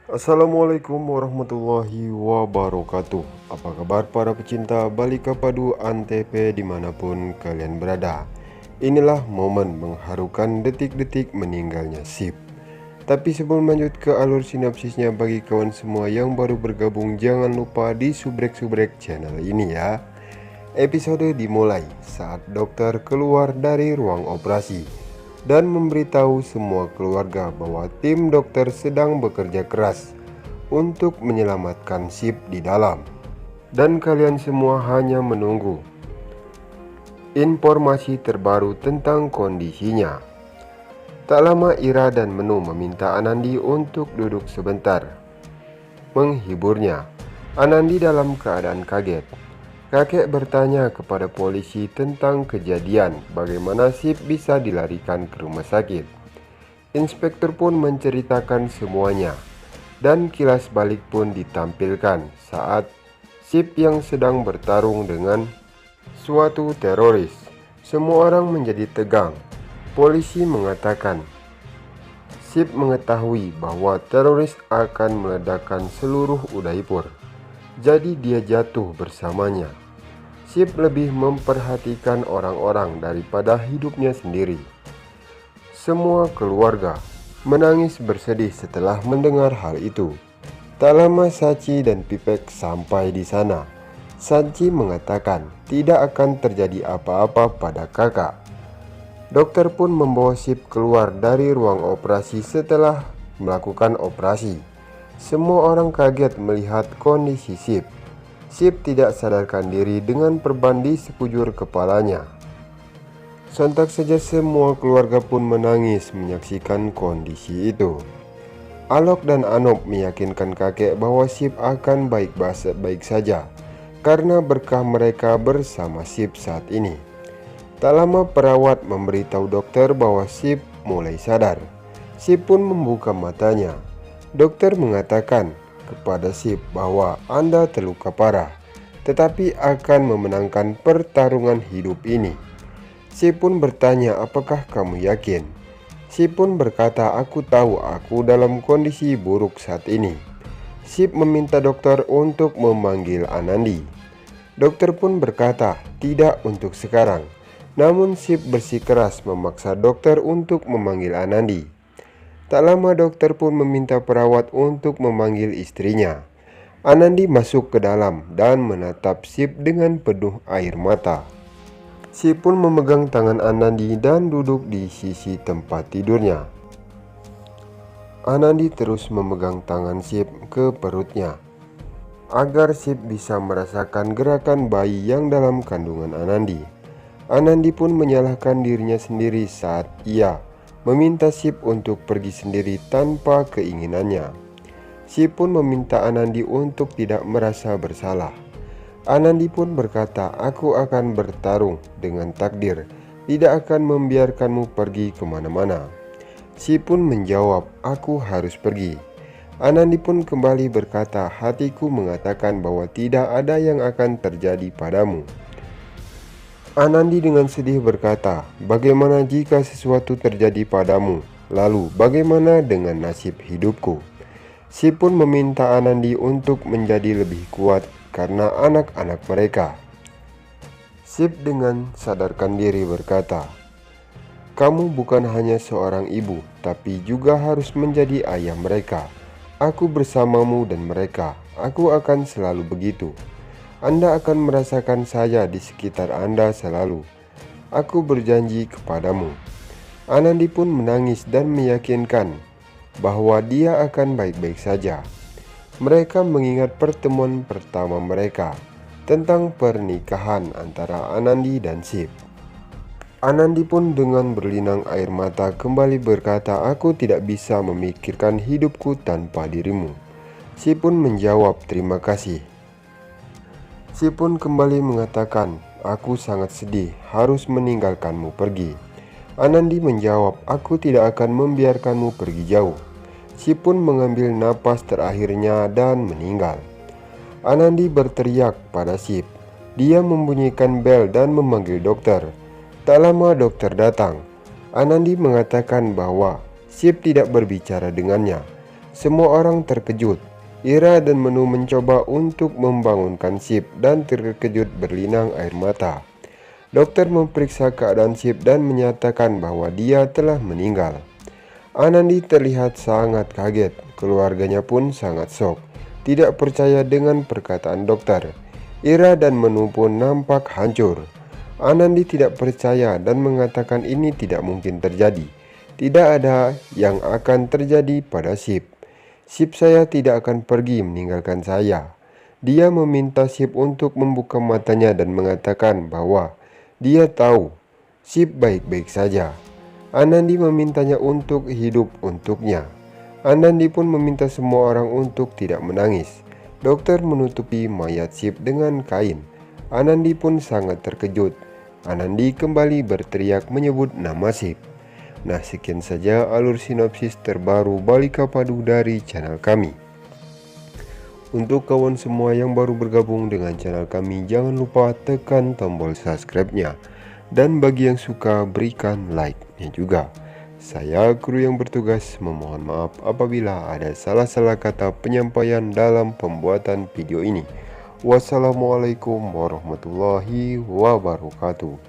Assalamualaikum warahmatullahi wabarakatuh. Apa kabar para pecinta Balika Padu Antv dimanapun kalian berada. Inilah momen mengharukan detik-detik meninggalnya Sip. Tapi sebelum lanjut ke alur sinopsisnya, bagi kawan semua yang baru bergabung, jangan lupa di subrek channel ini ya. Episode dimulai saat dokter keluar dari ruang operasi dan memberitahu semua keluarga bahwa tim dokter sedang bekerja keras untuk menyelamatkan Sip di dalam. Dan kalian semua hanya menunggu informasi terbaru tentang kondisinya. Tak lama Ira dan Menu meminta Anandi untuk duduk sebentar, menghiburnya. Anandi dalam keadaan kaget. Kakek bertanya kepada polisi tentang kejadian, bagaimana Sip bisa dilarikan ke rumah sakit. Inspektur pun menceritakan semuanya, dan kilas balik pun ditampilkan saat Sip yang sedang bertarung dengan suatu teroris. Semua orang menjadi tegang. Polisi mengatakan Sip mengetahui bahwa teroris akan meledakkan seluruh Udaipur, jadi dia jatuh bersamanya. Sip lebih memperhatikan orang-orang daripada hidupnya sendiri. Semua keluarga menangis bersedih setelah mendengar hal itu. Tak lama Sachi dan Pipek sampai di sana. Sachi mengatakan tidak akan terjadi apa-apa pada kakak. Dokter pun membawa Sip keluar dari ruang operasi setelah melakukan operasi. Semua orang kaget melihat kondisi Sip. Sip tidak sadarkan diri dengan perban di sekujur kepalanya. Sontak saja semua keluarga pun menangis menyaksikan kondisi itu. Alok dan Anop meyakinkan kakek bahwa Sip akan baik-baik saja karena berkah mereka bersama Sip saat ini. Tak lama perawat memberitahu dokter bahwa Sip mulai sadar. Sip pun membuka matanya. Dokter mengatakan kepada Sip bahwa Anda terluka parah, tetapi akan memenangkan pertarungan hidup ini. Sip pun bertanya, apakah kamu yakin? Sip pun berkata, aku tahu aku dalam kondisi buruk saat ini. Sip meminta dokter untuk memanggil Anandi. Dokter pun berkata, tidak untuk sekarang. Namun Sip bersikeras memaksa dokter untuk memanggil Anandi. Tak lama dokter pun meminta perawat untuk memanggil istrinya. Anandi masuk ke dalam dan menatap Sip dengan penuh air mata. Sip pun memegang tangan Anandi dan duduk di sisi tempat tidurnya. Anandi terus memegang tangan Sip ke perutnya agar Sip bisa merasakan gerakan bayi yang dalam kandungan Anandi. Anandi pun menyalahkan dirinya sendiri saat ia meminta Sip untuk pergi sendiri tanpa keinginannya. Sip pun meminta Anandi untuk tidak merasa bersalah. Anandi pun berkata, aku akan bertarung dengan takdir, tidak akan membiarkanmu pergi kemana-mana. Sip pun menjawab, aku harus pergi. Anandi pun kembali berkata, hatiku mengatakan bahwa tidak ada yang akan terjadi padamu. Anandi dengan sedih berkata, bagaimana jika sesuatu terjadi padamu? Lalu bagaimana dengan nasib hidupku? Sip pun meminta Anandi untuk menjadi lebih kuat karena anak-anak mereka. Sip dengan sadarkan diri berkata, kamu bukan hanya seorang ibu, tapi juga harus menjadi ayah mereka. Aku bersamamu dan mereka, aku akan selalu begitu. Anda akan merasakan saya di sekitar Anda selalu. Aku berjanji kepadamu. Anandi pun menangis dan meyakinkan bahwa dia akan baik-baik saja. Mereka mengingat pertemuan pertama mereka tentang pernikahan antara Anandi dan Sip. Anandi pun dengan berlinang air mata kembali berkata, aku tidak bisa memikirkan hidupku tanpa dirimu. Sip pun menjawab, terima kasih. Sip pun kembali mengatakan, aku sangat sedih harus meninggalkanmu pergi. Anandi menjawab, aku tidak akan membiarkanmu pergi jauh. Sip pun mengambil napas terakhirnya dan meninggal. Anandi berteriak pada Sip. Dia membunyikan bel dan memanggil dokter. Tak lama dokter datang. Anandi mengatakan bahwa Sip tidak berbicara dengannya. Semua orang terkejut. Ira dan Menu mencoba untuk membangunkan Sip dan terkejut berlinang air mata. Dokter memeriksa keadaan Sip dan menyatakan bahwa dia telah meninggal. Anandi terlihat sangat kaget. Keluarganya pun sangat shock, tidak percaya dengan perkataan dokter. Ira dan Menu pun nampak hancur. Anandi tidak percaya dan mengatakan ini tidak mungkin terjadi. Tidak ada yang akan terjadi pada Sip. Sip saya tidak akan pergi meninggalkan saya. Dia meminta Sip untuk membuka matanya dan mengatakan bahwa dia tahu Sip baik-baik saja. Anandi memintanya untuk hidup untuknya. Anandi pun meminta semua orang untuk tidak menangis. Dokter menutupi mayat Sip dengan kain. Anandi pun sangat terkejut. Anandi kembali berteriak menyebut nama Sip. Nah, sekian saja alur sinopsis terbaru Balika Padu dari channel kami. Untuk kawan semua yang baru bergabung dengan channel kami, jangan lupa tekan tombol subscribe-nya. Dan bagi yang suka, berikan like-nya juga. Saya kru yang bertugas memohon maaf apabila ada salah-salah kata penyampaian dalam pembuatan video ini. Wassalamualaikum warahmatullahi wabarakatuh.